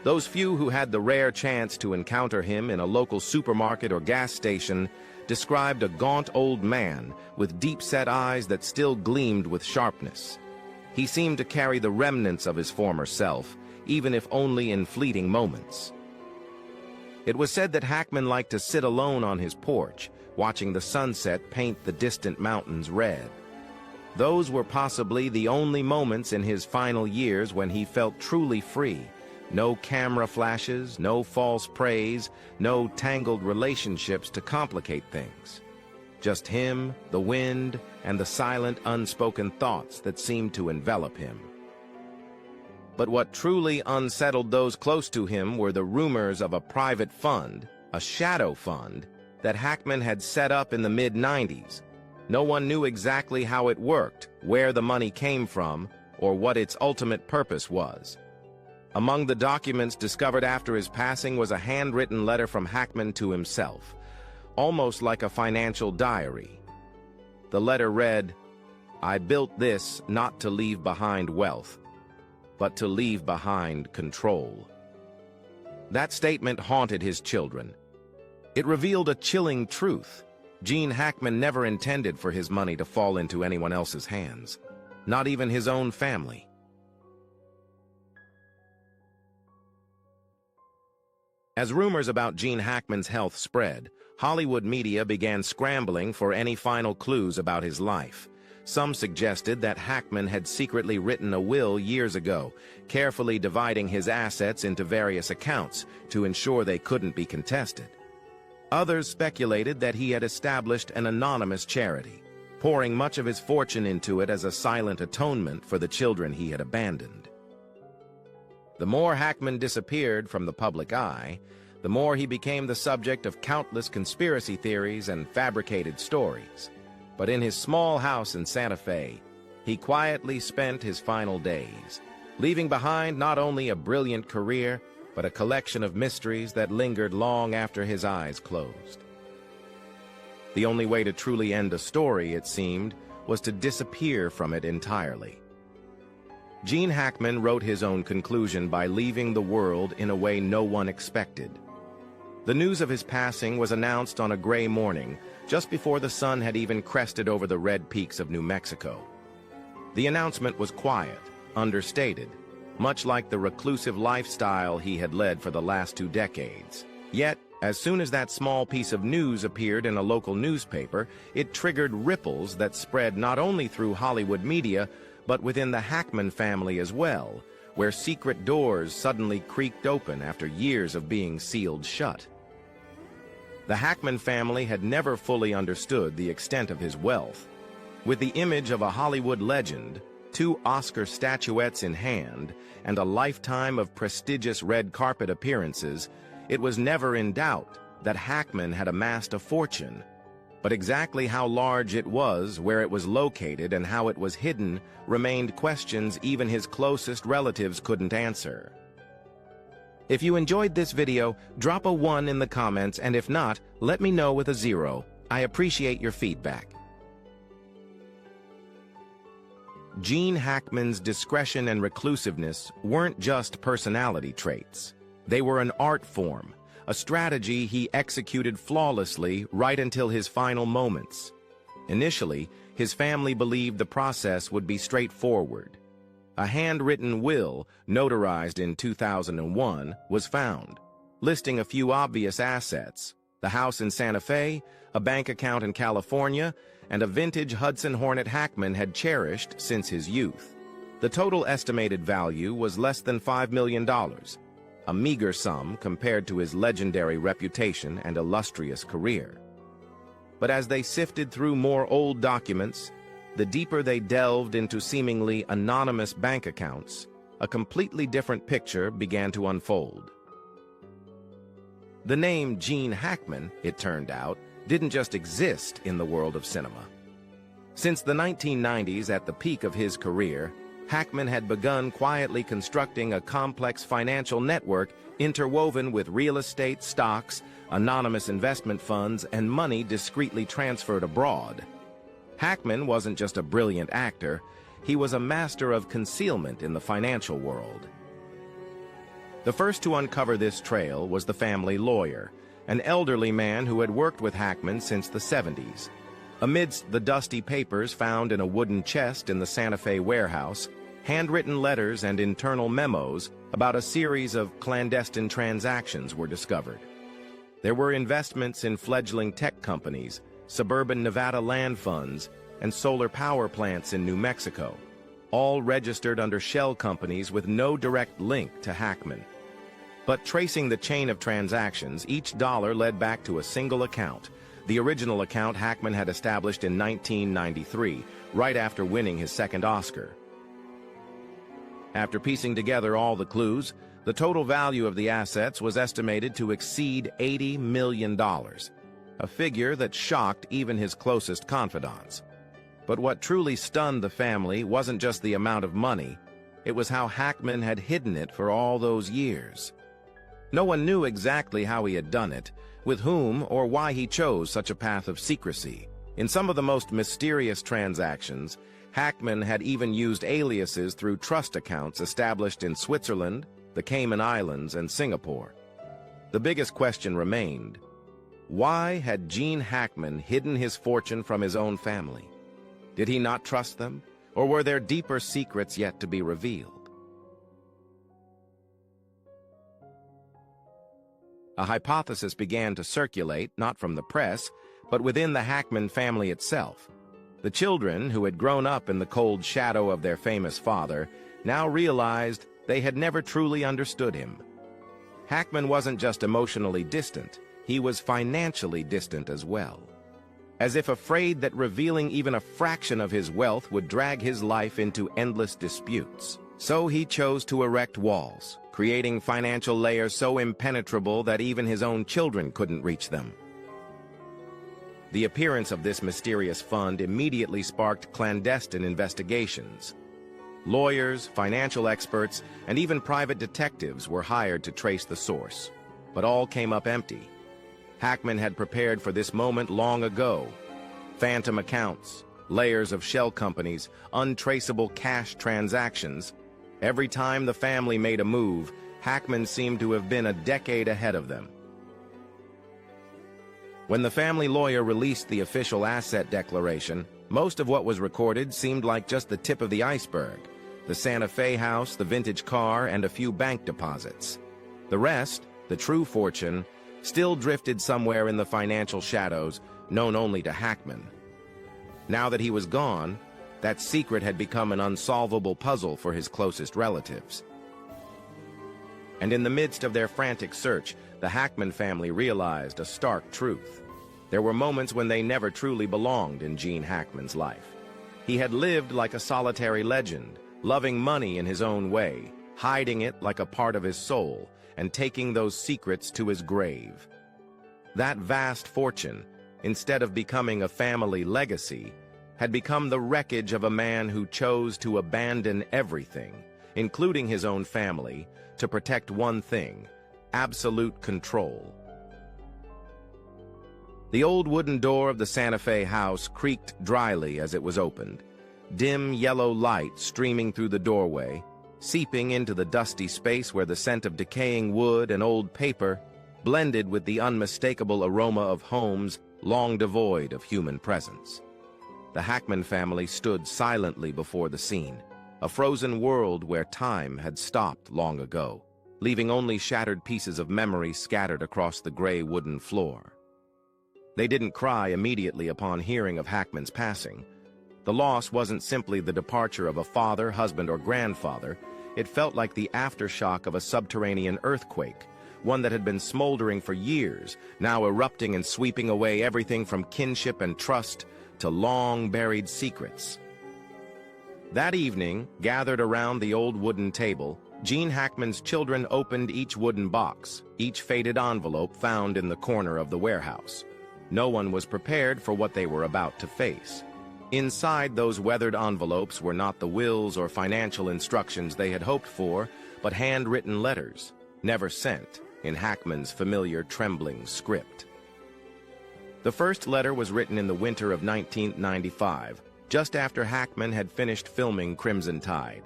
Those few who had the rare chance to encounter him in a local supermarket or gas station described a gaunt old man with deep-set eyes that still gleamed with sharpness. He seemed to carry the remnants of his former self, even if only in fleeting moments. It was said that Hackman liked to sit alone on his porch, watching the sunset paint the distant mountains red. Those were possibly the only moments in his final years when he felt truly free. No camera flashes, no false praise, no tangled relationships to complicate things. Just him, the wind, and the silent, unspoken thoughts that seemed to envelop him. But what truly unsettled those close to him were the rumors of a private fund, a shadow fund, that Hackman had set up in the mid-90s. No one knew exactly how it worked, where the money came from, or what its ultimate purpose was. Among the documents discovered after his passing was a handwritten letter from Hackman to himself, almost like a financial diary. The letter read, "I built this not to leave behind wealth, but to leave behind control." That statement haunted his children. It revealed a chilling truth. Gene Hackman never intended for his money to fall into anyone else's hands, not even his own family. As rumors about Gene Hackman's health spread, Hollywood media began scrambling for any final clues about his life. Some suggested that Hackman had secretly written a will years ago, carefully dividing his assets into various accounts to ensure they couldn't be contested. Others speculated that he had established an anonymous charity, pouring much of his fortune into it as a silent atonement for the children he had abandoned. The more Hackman disappeared from the public eye, the more he became the subject of countless conspiracy theories and fabricated stories. But in his small house in Santa Fe, he quietly spent his final days, leaving behind not only a brilliant career, but a collection of mysteries that lingered long after his eyes closed. The only way to truly end a story, it seemed, was to disappear from it entirely. Gene Hackman wrote his own conclusion by leaving the world in a way no one expected. The news of his passing was announced on a gray morning, just before the sun had even crested over the red peaks of New Mexico. The announcement was quiet, understated, much like the reclusive lifestyle he had led for the last 2 decades. Yet, as soon as that small piece of news appeared in a local newspaper, it triggered ripples that spread not only through Hollywood media, but within the Hackman family as well, where secret doors suddenly creaked open after years of being sealed shut. The Hackman family had never fully understood the extent of his wealth. With the image of a Hollywood legend, 2 Oscar statuettes in hand, and a lifetime of prestigious red carpet appearances, it was never in doubt that Hackman had amassed a fortune. But exactly how large it was, where it was located, and how it was hidden remained questions even his closest relatives couldn't answer. If you enjoyed this video, drop a 1 in the comments, and if not, let me know with a 0. I appreciate your feedback. Gene Hackman's discretion and reclusiveness weren't just personality traits. They were an art form, a strategy he executed flawlessly right until his final moments. Initially, his family believed the process would be straightforward. A handwritten will, notarized in 2001, was found, listing a few obvious assets: the house in Santa Fe, a bank account in California, and a vintage Hudson Hornet Hackman had cherished since his youth. The total estimated value was less than $5 million, a meager sum compared to his legendary reputation and illustrious career. But as they sifted through more old documents, the deeper they delved into seemingly anonymous bank accounts, a completely different picture began to unfold. The name Gene Hackman, it turned out, didn't just exist in the world of cinema. Since the 1990s, at the peak of his career, Hackman had begun quietly constructing a complex financial network interwoven with real estate, stocks, anonymous investment funds, and money discreetly transferred abroad. Hackman wasn't just a brilliant actor, he was a master of concealment in the financial world. The first to uncover this trail was the family lawyer, an elderly man who had worked with Hackman since the 70s. Amidst the dusty papers found in a wooden chest in the Santa Fe warehouse, handwritten letters and internal memos about a series of clandestine transactions were discovered. There were investments in fledgling tech companies, suburban Nevada land funds, and solar power plants in New Mexico, all registered under shell companies with no direct link to Hackman. But tracing the chain of transactions, each dollar led back to a single account, the original account Hackman had established in 1993, right after winning his second Oscar. After piecing together all the clues, the total value of the assets was estimated to exceed $80 million, a figure that shocked even his closest confidants. But what truly stunned the family wasn't just the amount of money, it was how Hackman had hidden it for all those years. No one knew exactly how he had done it, with whom, or why he chose such a path of secrecy. In some of the most mysterious transactions, Hackman had even used aliases through trust accounts established in Switzerland, the Cayman Islands, and Singapore. The biggest question remained: why had Gene Hackman hidden his fortune from his own family? Did he not trust them, or were there deeper secrets yet to be revealed? A hypothesis began to circulate, not from the press, but within the Hackman family itself. The children, who had grown up in the cold shadow of their famous father, now realized they had never truly understood him. Hackman wasn't just emotionally distant, he was financially distant as well. As if afraid that revealing even a fraction of his wealth would drag his life into endless disputes. So he chose to erect walls, creating financial layers so impenetrable that even his own children couldn't reach them. The appearance of this mysterious fund immediately sparked clandestine investigations. Lawyers, financial experts, and even private detectives were hired to trace the source, but all came up empty. Hackman had prepared for this moment long ago. Phantom accounts, layers of shell companies, untraceable cash transactions. Every time the family made a move, Hackman seemed to have been a decade ahead of them. When the family lawyer released the official asset declaration, most of what was recorded seemed like just the tip of the iceberg: the Santa Fe house, the vintage car, and a few bank deposits. The rest, the true fortune, still drifted somewhere in the financial shadows, known only to Hackman. Now that he was gone, that secret had become an unsolvable puzzle for his closest relatives. And in the midst of their frantic search, the Hackman family realized a stark truth. There were moments when they never truly belonged in Gene Hackman's life. He had lived like a solitary legend, loving money in his own way, hiding it like a part of his soul, and taking those secrets to his grave. That vast fortune, instead of becoming a family legacy, had become the wreckage of a man who chose to abandon everything, including his own family, to protect one thing: absolute control. The old wooden door of the Santa Fe house creaked dryly as it was opened, dim yellow light streaming through the doorway, seeping into the dusty space where the scent of decaying wood and old paper blended with the unmistakable aroma of homes long devoid of human presence. The Hackman family stood silently before the scene, a frozen world where time had stopped long ago, leaving only shattered pieces of memory scattered across the gray wooden floor. They didn't cry immediately upon hearing of Hackman's passing. The loss wasn't simply the departure of a father, husband, or grandfather. It felt like the aftershock of a subterranean earthquake, one that had been smoldering for years, now erupting and sweeping away everything from kinship and trust to long-buried secrets. That evening, gathered around the old wooden table, Gene Hackman's children opened each wooden box, each faded envelope found in the corner of the warehouse. No one was prepared for what they were about to face. Inside those weathered envelopes were not the wills or financial instructions they had hoped for, but handwritten letters, never sent, in Hackman's familiar trembling script. The first letter was written in the winter of 1995, just after Hackman had finished filming Crimson Tide.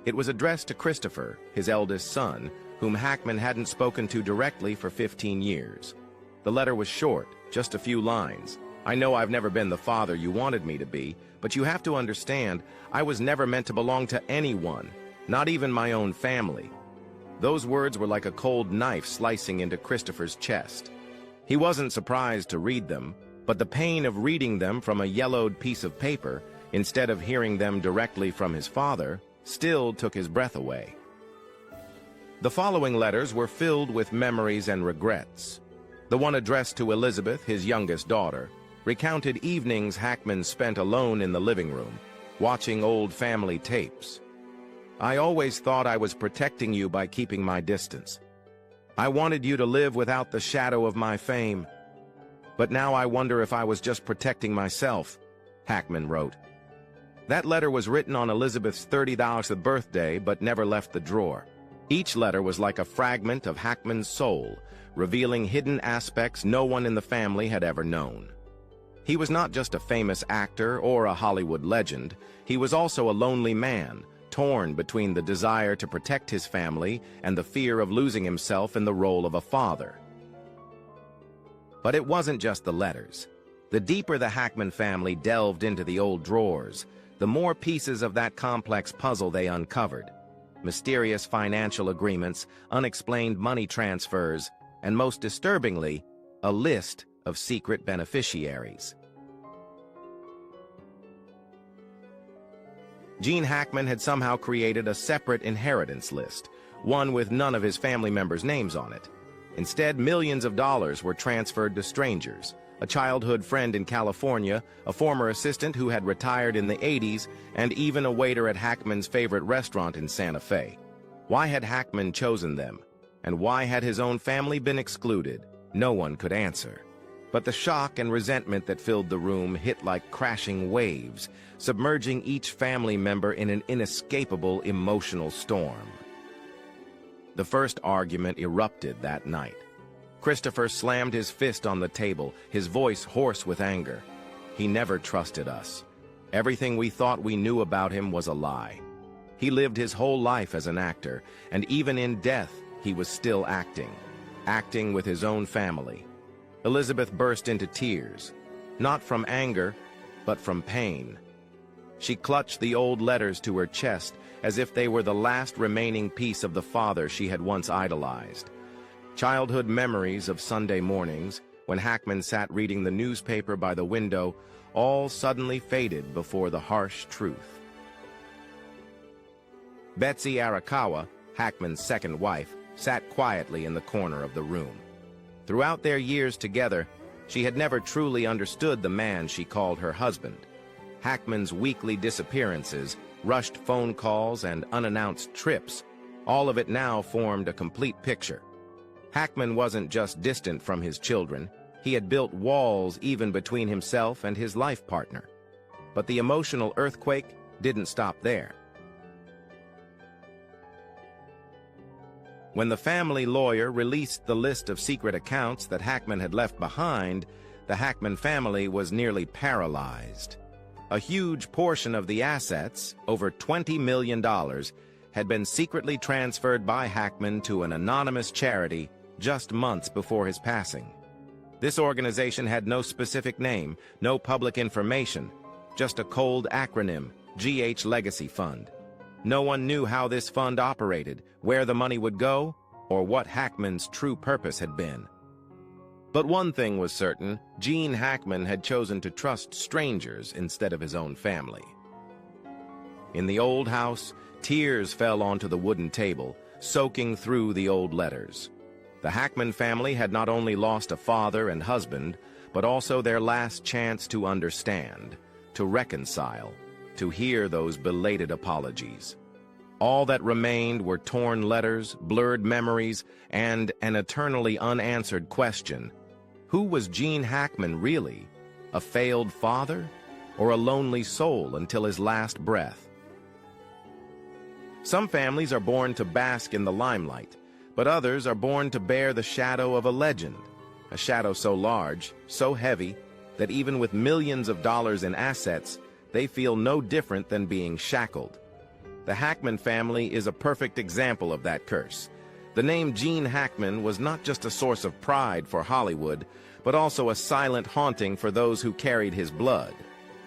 It was addressed to Christopher, his eldest son, whom Hackman hadn't spoken to directly for 15 years. The letter was short, just a few lines, I know I've never been the father you wanted me to be, but you have to understand, I was never meant to belong to anyone, not even my own family." Those words were like a cold knife slicing into Christopher's chest. He wasn't surprised to read them, but the pain of reading them from a yellowed piece of paper, instead of hearing them directly from his father, still took his breath away. The following letters were filled with memories and regrets. The one addressed to Elizabeth, his youngest daughter, recounted evenings Hackman spent alone in the living room, watching old family tapes. "I always thought I was protecting you by keeping my distance. I wanted you to live without the shadow of my fame. But now I wonder if I was just protecting myself," Hackman wrote. That letter was written on Elizabeth's 30th birthday, but never left the drawer. Each letter was like a fragment of Hackman's soul, revealing hidden aspects no one in the family had ever known. He was not just a famous actor or a Hollywood legend, he was also a lonely man, torn between the desire to protect his family and the fear of losing himself in the role of a father. But it wasn't just the letters. The deeper the Hackman family delved into the old drawers, the more pieces of that complex puzzle they uncovered. Mysterious financial agreements, unexplained money transfers, and most disturbingly, a list of secret beneficiaries. Gene Hackman had somehow created a separate inheritance list, one with none of his family members' names on it. Instead, millions of dollars were transferred to strangers, a childhood friend in California, a former assistant who had retired in the 80s, and even a waiter at Hackman's favorite restaurant in Santa Fe. Why had Hackman chosen them? And why had his own family been excluded? No one could answer. But the shock and resentment that filled the room hit like crashing waves, submerging each family member in an inescapable emotional storm. The first argument erupted that night. Christopher slammed his fist on the table, his voice hoarse with anger. He never trusted us. Everything we thought we knew about him was a lie. He lived his whole life as an actor, and even in death, he was still acting with his own family. Elizabeth burst into tears, not from anger, but from pain. She clutched the old letters to her chest as if they were the last remaining piece of the father she had once idolized. Childhood memories of Sunday mornings, when Hackman sat reading the newspaper by the window, all suddenly faded before the harsh truth. Betsy Arakawa, Hackman's second wife, sat quietly in the corner of the room. Throughout their years together, she had never truly understood the man she called her husband. Hackman's weekly disappearances, rushed phone calls, and unannounced trips, all of it now formed a complete picture. Hackman wasn't just distant from his children, he had built walls even between himself and his life partner. But the emotional earthquake didn't stop there. When the family lawyer released the list of secret accounts that Hackman had left behind, the Hackman family was nearly paralyzed. A huge portion of the assets, over $20 million, had been secretly transferred by Hackman to an anonymous charity just months before his passing. This organization had no specific name, no public information, just a cold acronym, GH Legacy Fund. No one knew how this fund operated, where the money would go, or what Hackman's true purpose had been. But one thing was certain, Gene Hackman had chosen to trust strangers instead of his own family. In the old house, tears fell onto the wooden table, soaking through the old letters. The Hackman family had not only lost a father and husband, but also their last chance to understand, to reconcile, to hear those belated apologies. All that remained were torn letters, blurred memories, and an eternally unanswered question. Who was Gene Hackman really? A failed father? Or a lonely soul until his last breath? Some families are born to bask in the limelight, but others are born to bear the shadow of a legend, a shadow so large, so heavy, that even with millions of dollars in assets, they feel no different than being shackled. The Hackman family is a perfect example of that curse. The name Gene Hackman was not just a source of pride for Hollywood, but also a silent haunting for those who carried his blood.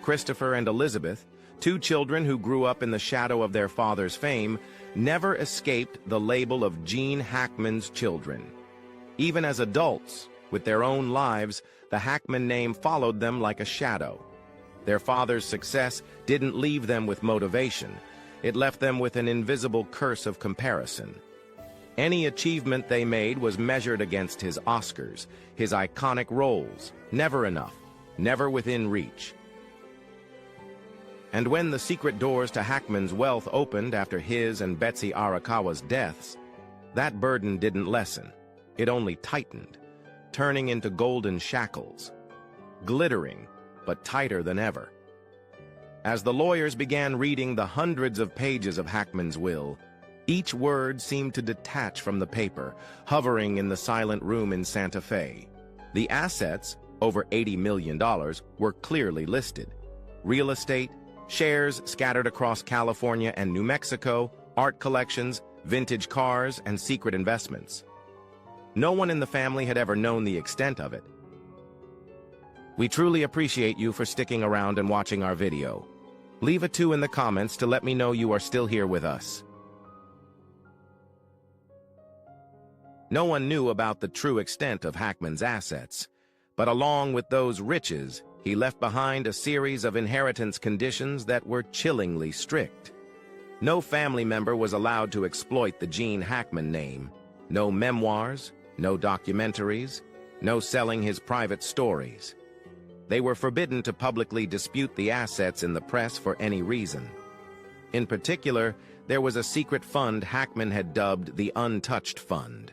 Christopher and Elizabeth, two children who grew up in the shadow of their father's fame, never escaped the label of Gene Hackman's children. Even as adults, with their own lives, the Hackman name followed them like a shadow. Their father's success didn't leave them with motivation. It left them with an invisible curse of comparison. Any achievement they made was measured against his Oscars, his iconic roles, never enough, never within reach. And when the secret doors to Hackman's wealth opened after his and Betsy Arakawa's deaths, that burden didn't lessen. It only tightened, turning into golden shackles, glittering but tighter than ever. As the lawyers began reading the hundreds of pages of Hackman's will, each word seemed to detach from the paper, hovering in the silent room in Santa Fe. The assets, over $80 million, were clearly listed. Real estate, shares scattered across California and New Mexico, art collections, vintage cars, and secret investments. No one in the family had ever known the extent of it. We truly appreciate you for sticking around and watching our video. Leave a 2 in the comments to let me know you are still here with us. No one knew about the true extent of Hackman's assets, but along with those riches, he left behind a series of inheritance conditions that were chillingly strict. No family member was allowed to exploit the Gene Hackman name. No memoirs, no documentaries, no selling his private stories. They were forbidden to publicly dispute the assets in the press for any reason. In particular, there was a secret fund Hackman had dubbed the Untouched Fund.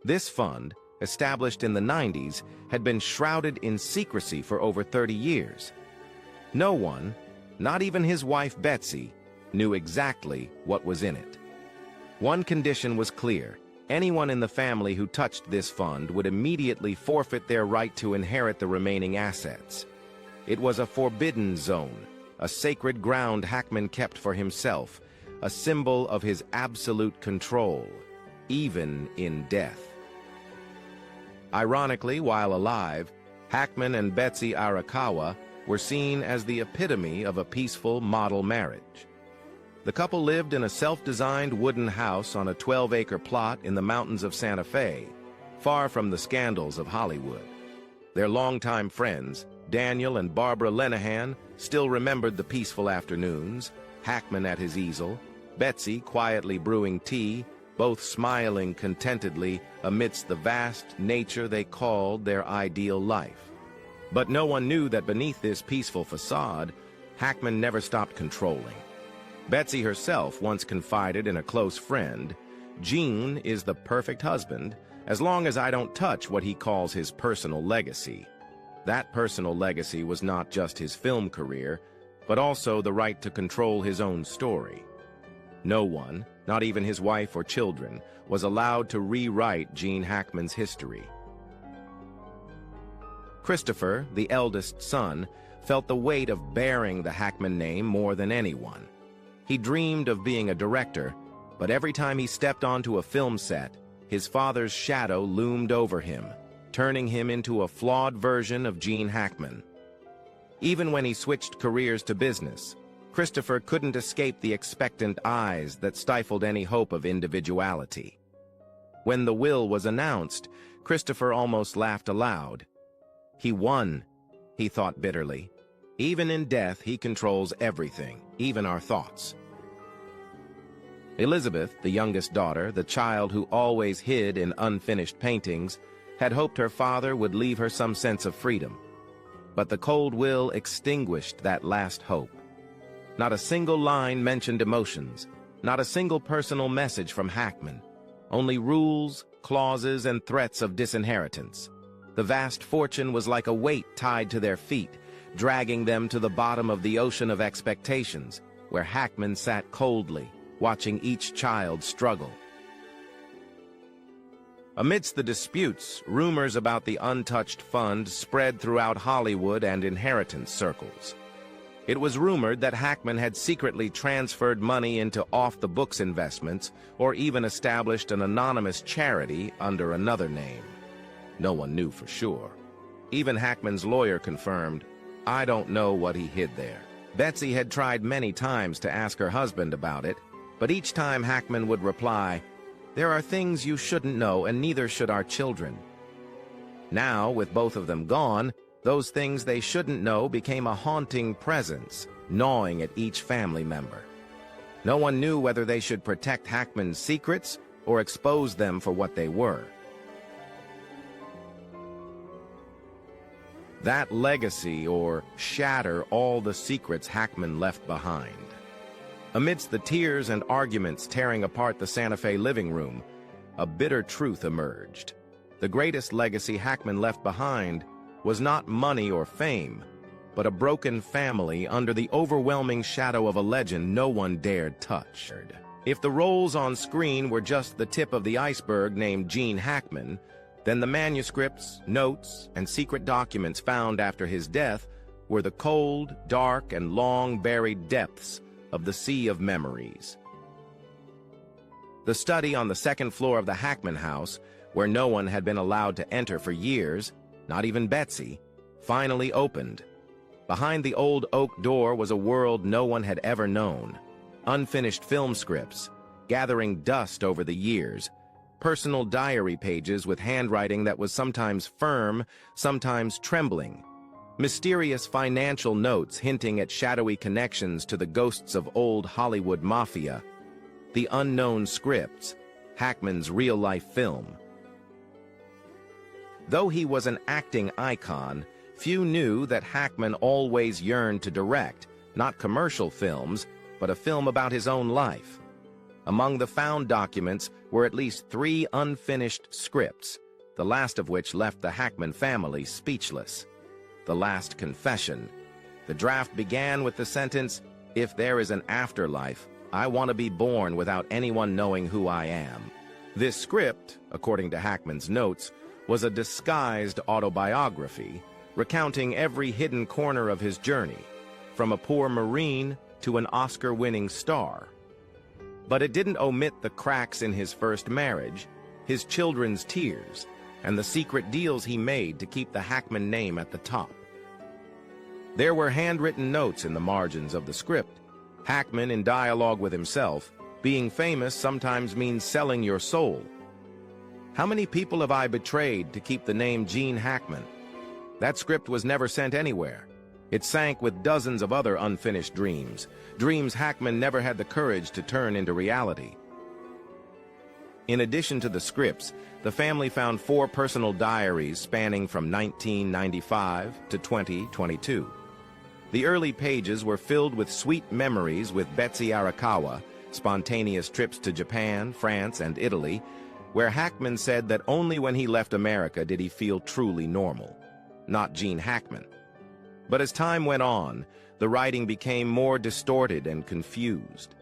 This fund, established in the 90s, had been shrouded in secrecy for over 30 years. No one, not even his wife Betsy, knew exactly what was in it. One condition was clear. Anyone in the family who touched this fund would immediately forfeit their right to inherit the remaining assets. It was a forbidden zone, a sacred ground Hackman kept for himself, a symbol of his absolute control, even in death. Ironically, while alive, Hackman and Betsy Arakawa were seen as the epitome of a peaceful model marriage. The couple lived in a self-designed wooden house on a 12-acre plot in the mountains of Santa Fe, far from the scandals of Hollywood. Their longtime friends, Daniel and Barbara Lenehan, still remembered the peaceful afternoons, Hackman at his easel, Betsy quietly brewing tea, both smiling contentedly amidst the vast nature they called their ideal life. But no one knew that beneath this peaceful facade, Hackman never stopped controlling. Betsy herself once confided in a close friend, "Gene is the perfect husband, as long as I don't touch what he calls his personal legacy." That personal legacy was not just his film career, but also the right to control his own story. No one, not even his wife or children, was allowed to rewrite Gene Hackman's history. Christopher, the eldest son, felt the weight of bearing the Hackman name more than anyone. He dreamed of being a director, but every time he stepped onto a film set, his father's shadow loomed over him, turning him into a flawed version of Gene Hackman. Even when he switched careers to business, Christopher couldn't escape the expectant eyes that stifled any hope of individuality. When the will was announced, Christopher almost laughed aloud. He won, he thought bitterly. Even in death, he controls everything, even our thoughts. Elizabeth, the youngest daughter, the child who always hid in unfinished paintings, had hoped her father would leave her some sense of freedom. But the cold will extinguished that last hope. Not a single line mentioned emotions, not a single personal message from Hackman, only rules, clauses, and threats of disinheritance. The vast fortune was like a weight tied to their feet, dragging them to the bottom of the ocean of expectations, where Hackman sat coldly, watching each child struggle. Amidst the disputes, rumors about the untouched fund spread throughout Hollywood and inheritance circles. It was rumored that Hackman had secretly transferred money into off-the-books investments or even established an anonymous charity under another name. No one knew for sure. Even Hackman's lawyer confirmed, "I don't know what he hid there." Betsy had tried many times to ask her husband about it, but each time Hackman would reply, "There are things you shouldn't know, and neither should our children." Now, with both of them gone, those things they shouldn't know became a haunting presence, gnawing at each family member. No one knew whether they should protect Hackman's secrets or expose them for what they were. That legacy, or shatter all the secrets Hackman left behind. Amidst the tears and arguments tearing apart the Santa Fe living room, a bitter truth emerged. The greatest legacy Hackman left behind was not money or fame, but a broken family under the overwhelming shadow of a legend no one dared touch. If the roles on screen were just the tip of the iceberg named Gene Hackman, then the manuscripts, notes, and secret documents found after his death were the cold, dark, and long-buried depths of the sea of memories. The study on the second floor of the Hackman house, where no one had been allowed to enter for years, not even Betsy, finally opened. Behind the old oak door was a world no one had ever known. Unfinished film scripts, gathering dust over the years, personal diary pages with handwriting that was sometimes firm, sometimes trembling, mysterious financial notes hinting at shadowy connections to the ghosts of old Hollywood mafia, the unknown scripts, Hackman's real-life film. Though he was an acting icon, few knew that Hackman always yearned to direct, not commercial films, but a film about his own life. Among the found documents were at least 3 unfinished scripts, the last of which left the Hackman family speechless. The Last Confession. The draft began with the sentence, "If there is an afterlife, I want to be born without anyone knowing who I am." This script, according to Hackman's notes, was a disguised autobiography, recounting every hidden corner of his journey, from a poor Marine to an Oscar-winning star. But it didn't omit the cracks in his first marriage, his children's tears, and the secret deals he made to keep the Hackman name at the top. There were handwritten notes in the margins of the script. Hackman, in dialogue with himself, "Being famous sometimes means selling your soul. How many people have I betrayed to keep the name Gene Hackman?" That script was never sent anywhere. It sank with dozens of other unfinished dreams, dreams Hackman never had the courage to turn into reality. In addition to the scripts, the family found 4 personal diaries spanning from 1995 to 2022. The early pages were filled with sweet memories with Betsy Arakawa, spontaneous trips to Japan, France, and Italy, where Hackman said that only when he left America did he feel truly normal, not Gene Hackman. But as time went on, the writing became more distorted and confused.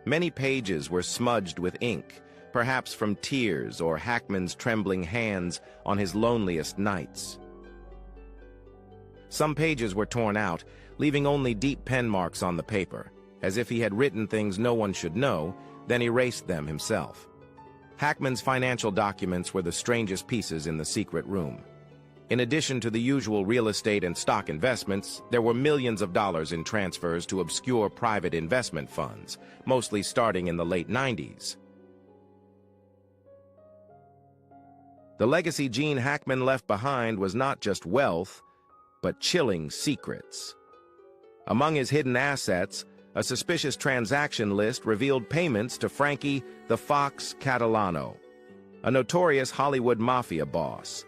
Many pages were smudged with ink, perhaps from tears or Hackman's trembling hands on his loneliest nights. Some pages were torn out, leaving only deep pen marks on the paper, as if he had written things no one should know, then erased them himself. Hackman's financial documents were the strangest pieces in the secret room. In addition to the usual real estate and stock investments, there were millions of dollars in transfers to obscure private investment funds, mostly starting in the late 90s. The legacy Gene Hackman left behind was not just wealth, but chilling secrets. Among his hidden assets, a suspicious transaction list revealed payments to Frankie the Fox Catalano, a notorious Hollywood mafia boss.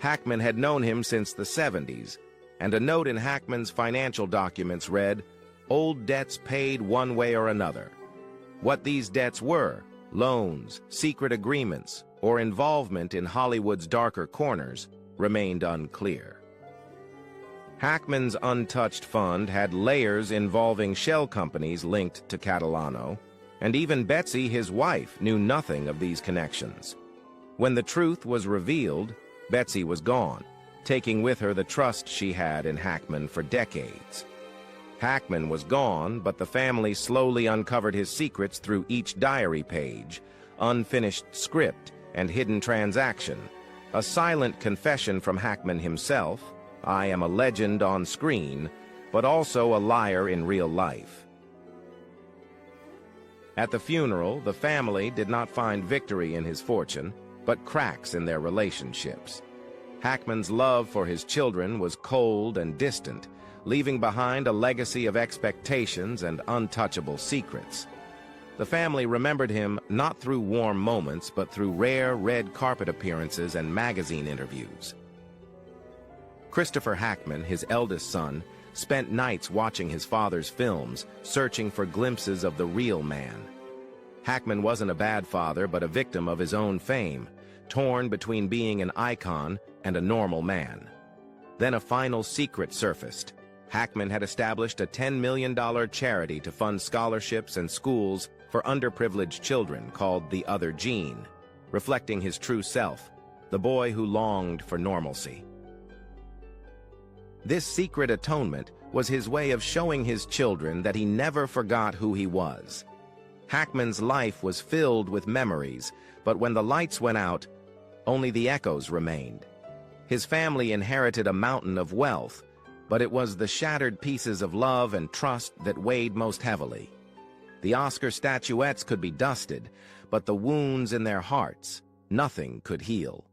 Hackman had known him since the 70s, and a note in Hackman's financial documents read, "Old debts paid one way or another." What these debts were, loans, secret agreements, or involvement in Hollywood's darker corners, remained unclear. Hackman's untouched fund had layers involving shell companies linked to Catalano, and even Betsy, his wife, knew nothing of these connections. When the truth was revealed, Betsy was gone, taking with her the trust she had in Hackman for decades. Hackman was gone, but the family slowly uncovered his secrets through each diary page, unfinished script, and hidden transaction, A silent confession from Hackman himself: I am a legend on screen, but also a liar in real life. At the funeral, the family did not find victory in his fortune, but cracks in their relationships. Hackman's love for his children was cold and distant, leaving behind a legacy of expectations and untouchable secrets. The family remembered him not through warm moments, but through rare red carpet appearances and magazine interviews. Christopher Hackman, his eldest son, spent nights watching his father's films, searching for glimpses of the real man. Hackman wasn't a bad father, but a victim of his own fame, torn between being an icon and a normal man. Then a final secret surfaced. Hackman had established a $10 million charity to fund scholarships and schools for underprivileged children called The Other Gene, reflecting his true self, the boy who longed for normalcy. This secret atonement was his way of showing his children that he never forgot who he was. Hackman's life was filled with memories, but when the lights went out, only the echoes remained. His family inherited a mountain of wealth, but it was the shattered pieces of love and trust that weighed most heavily. The Oscar statuettes could be dusted, but the wounds in their hearts, nothing could heal.